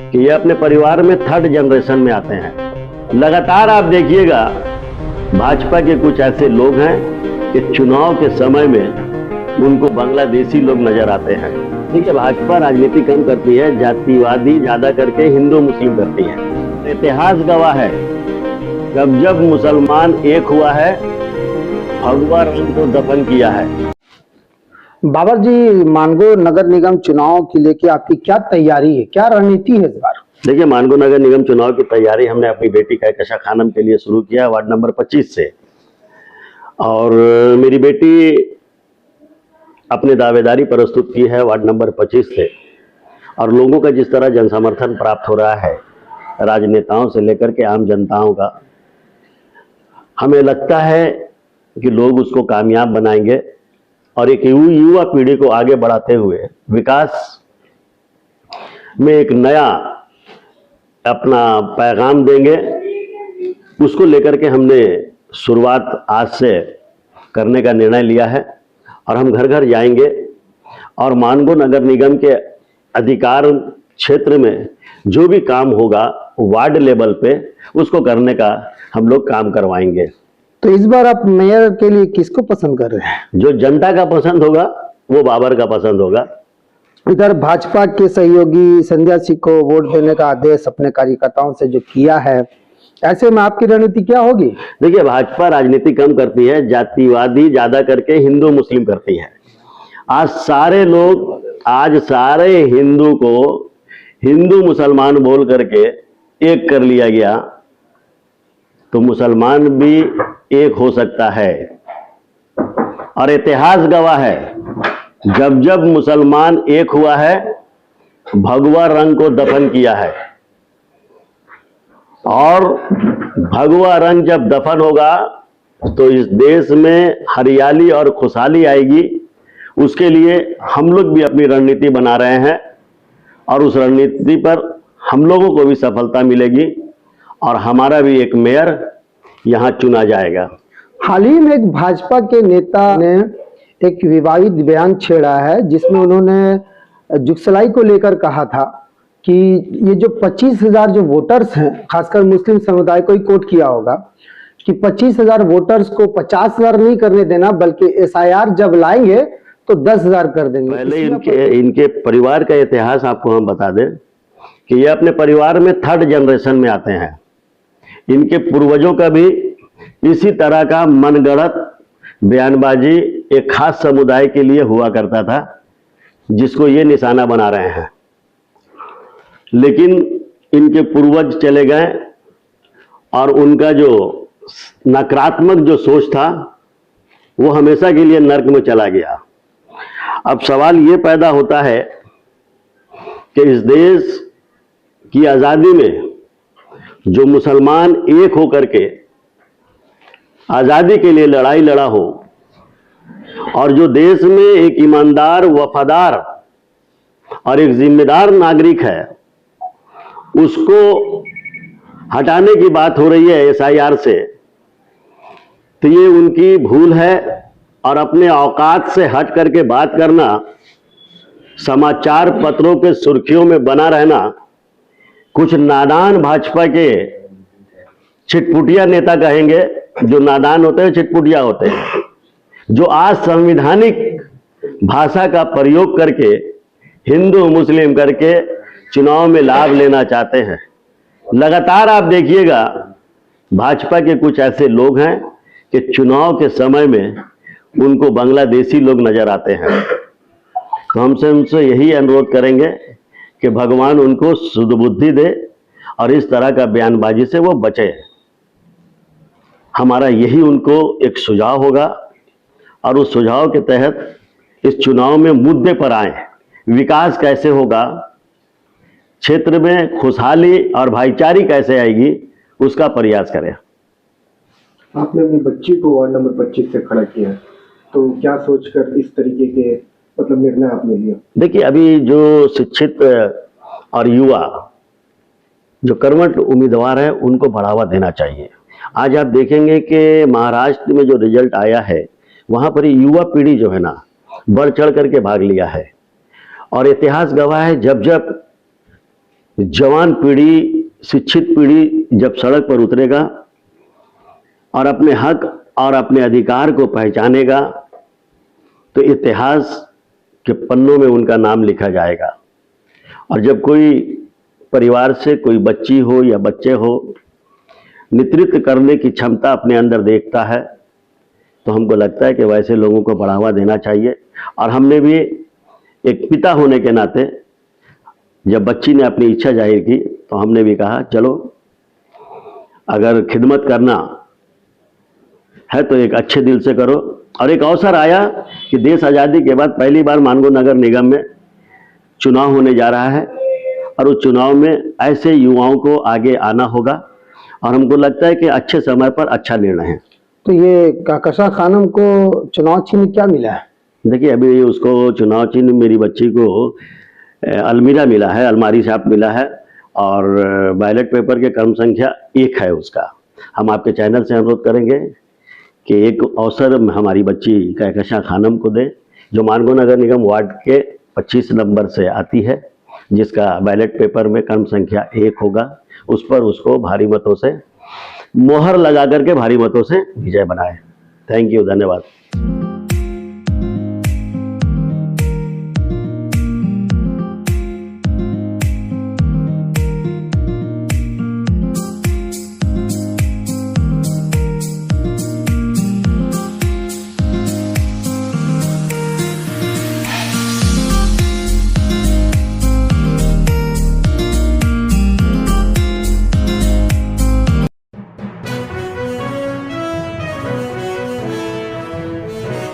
कि ये अपने परिवार में थर्ड जनरेशन में आते हैं। लगातार आप देखिएगा भाजपा के कुछ ऐसे लोग हैं कि चुनाव के समय में उनको बांग्लादेशी लोग नजर आते हैं। देखिए, भाजपा राजनीति कम करती है, जातिवादी ज्यादा करके हिंदू मुस्लिम करती है। इतिहास गवाह है, जब जब मुसलमान एक हुआ है भगवा रंग को दफन किया है। बाबर जी, मानगो नगर निगम चुनाव के लेके आपकी क्या तैयारी है, क्या रणनीति है इस बार? देखिए, मानगो नगर निगम चुनाव की तैयारी हमने अपनी बेटी कहकशा खानम के लिए शुरू किया वार्ड नंबर 25 से। और मेरी बेटी अपने दावेदारी प्रस्तुत की है वार्ड नंबर 25 से। और लोगों का जिस तरह जन समर्थन प्राप्त हो रहा है, राजनेताओं से लेकर के आम जनताओं का, हमें लगता है कि लोग उसको कामयाब बनाएंगे और एक युवा पीढ़ी को आगे बढ़ाते हुए विकास में एक नया अपना पैगाम देंगे। उसको लेकर के हमने शुरुआत आज से करने का निर्णय लिया है और हम घर घर जाएंगे और मानगो नगर निगम के अधिकार क्षेत्र में जो भी काम होगा वार्ड लेवल पे उसको करने का हम लोग काम करवाएंगे। तो इस बार आप मेयर के लिए किसको पसंद कर रहे हैं? जो जनता का पसंद होगा वो बाबर का पसंद होगा। इधर भाजपा के सहयोगी संध्या सिंह को वोट देने का आदेश अपने कार्यकर्ताओं से जो किया है, ऐसे में आपकी रणनीति क्या होगी? देखिए, भाजपा राजनीति कम करती है, जातिवादी ज्यादा करके हिंदू मुस्लिम करती है। आज सारे हिंदू को हिंदू मुसलमान बोल करके एक कर लिया गया, तो मुसलमान भी एक हो सकता है। और इतिहास गवाह है, जब जब मुसलमान एक हुआ है भगवा रंग को दफन किया है। और भगवा रंग जब दफन होगा तो इस देश में हरियाली और खुशहाली आएगी। उसके लिए हम लोग भी अपनी रणनीति बना रहे हैं और उस रणनीति पर हम लोगों को भी सफलता मिलेगी और हमारा भी एक मेयर यहाँ चुना जाएगा। हाल ही में एक भाजपा के नेता ने एक विवादित बयान छेड़ा है, जिसमें उन्होंने जुगसलाई को लेकर कहा था कि ये जो 25,000 जो वोटर्स हैं, खासकर मुस्लिम समुदाय को ही कोट किया होगा कि 25,000 वोटर्स को 50,000 नहीं करने देना, बल्कि SIR जब लाएंगे तो 10,000 कर देंगे। पहले इनके परिवार का इतिहास आपको हम बता दें कि ये अपने परिवार में थर्ड जनरेशन में आते हैं। इनके पूर्वजों का भी इसी तरह का मनगढ़ंत बयानबाजी एक खास समुदाय के लिए हुआ करता था, जिसको ये निशाना बना रहे हैं। लेकिन इनके पूर्वज चले गए और उनका जो नकारात्मक जो सोच था वो हमेशा के लिए नर्क में चला गया। अब सवाल ये पैदा होता है कि इस देश की आज़ादी में जो मुसलमान एक होकर के आज़ादी के लिए लड़ाई लड़ा हो और जो देश में एक ईमानदार, वफादार और एक जिम्मेदार नागरिक है, उसको हटाने की बात हो रही है SIR से, तो ये उनकी भूल है। और अपने औकात से हट करके बात करना, समाचार पत्रों के सुर्खियों में बना रहना, कुछ नादान भाजपा के छिटपुटिया नेता कहेंगे, जो नादान होते हैं छिटपुटिया होते हैं, जो आज संवैधानिक भाषा का प्रयोग करके हिंदू मुस्लिम करके चुनाव में लाभ लेना चाहते हैं। लगातार आप देखिएगा भाजपा के कुछ ऐसे लोग हैं कि चुनाव के समय में उनको बांग्लादेशी लोग नजर आते हैं। तो हमसे उनसे यही अनुरोध करेंगे कि भगवान उनको शुद्ध बुद्धि दे और इस तरह का बयानबाजी से वो बचे। हमारा यही उनको एक सुझाव होगा और उस सुझाव के तहत इस चुनाव में मुद्दे पर आए, विकास कैसे होगा, क्षेत्र में खुशहाली और भाईचारी कैसे आएगी, उसका प्रयास करें। आपने अपनी बच्ची को वार्ड नंबर 25 से खड़ा किया, तो क्या सोचकर इस तरीके के निर्णय आपने लिया? देखिए, अभी जो शिक्षित और युवा जो कर्मठ उम्मीदवार हैं उनको बढ़ावा देना चाहिए। आज आप देखेंगे कि महाराष्ट्र में जो रिजल्ट आया है वहाँ पर युवा पीढ़ी जो है ना बढ़ चढ़ करके भाग लिया है। और इतिहास गवाह है, जब जब जवान पीढ़ी, शिक्षित पीढ़ी जब सड़क पर उतरेगा और अपने हक और अपने अधिकार को पहचानेगा तो इतिहास के पन्नों में उनका नाम लिखा जाएगा। और जब कोई परिवार से कोई बच्ची हो या बच्चे हो नेतृत्व करने की क्षमता अपने अंदर देखता है तो हमको लगता है कि वैसे लोगों को बढ़ावा देना चाहिए। और हमने भी एक पिता होने के नाते जब बच्ची ने अपनी इच्छा जाहिर की तो हमने भी कहा चलो अगर खिदमत करना है तो एक अच्छे दिल से करो। और एक अवसर आया कि देश आज़ादी के बाद पहली बार मानगो नगर निगम में चुनाव होने जा रहा है और उस चुनाव में ऐसे युवाओं को आगे आना होगा और हमको लगता है कि अच्छे समय पर अच्छा निर्णय है। तो ये कहकशां खानम को चुनाव चिन्ह क्या मिला है? देखिए अभी उसको चुनाव चिन्ह मेरी बच्ची को अलमीरा मिला है, अलमारी से आप मिला है और बैलेट पेपर के क्रम संख्या 1 है उसका। हम आपके चैनल से अनुरोध करेंगे कि एक अवसर हमारी बच्ची कहकशां खानम को दे जो मानगो नगर निगम वार्ड के 25 नंबर से आती है, जिसका बैलेट पेपर में क्रम संख्या 1 होगा। उस पर उसको भारी मतों से मोहर लगा करके भारी मतों से विजय बनाए। थैंक यू, धन्यवाद।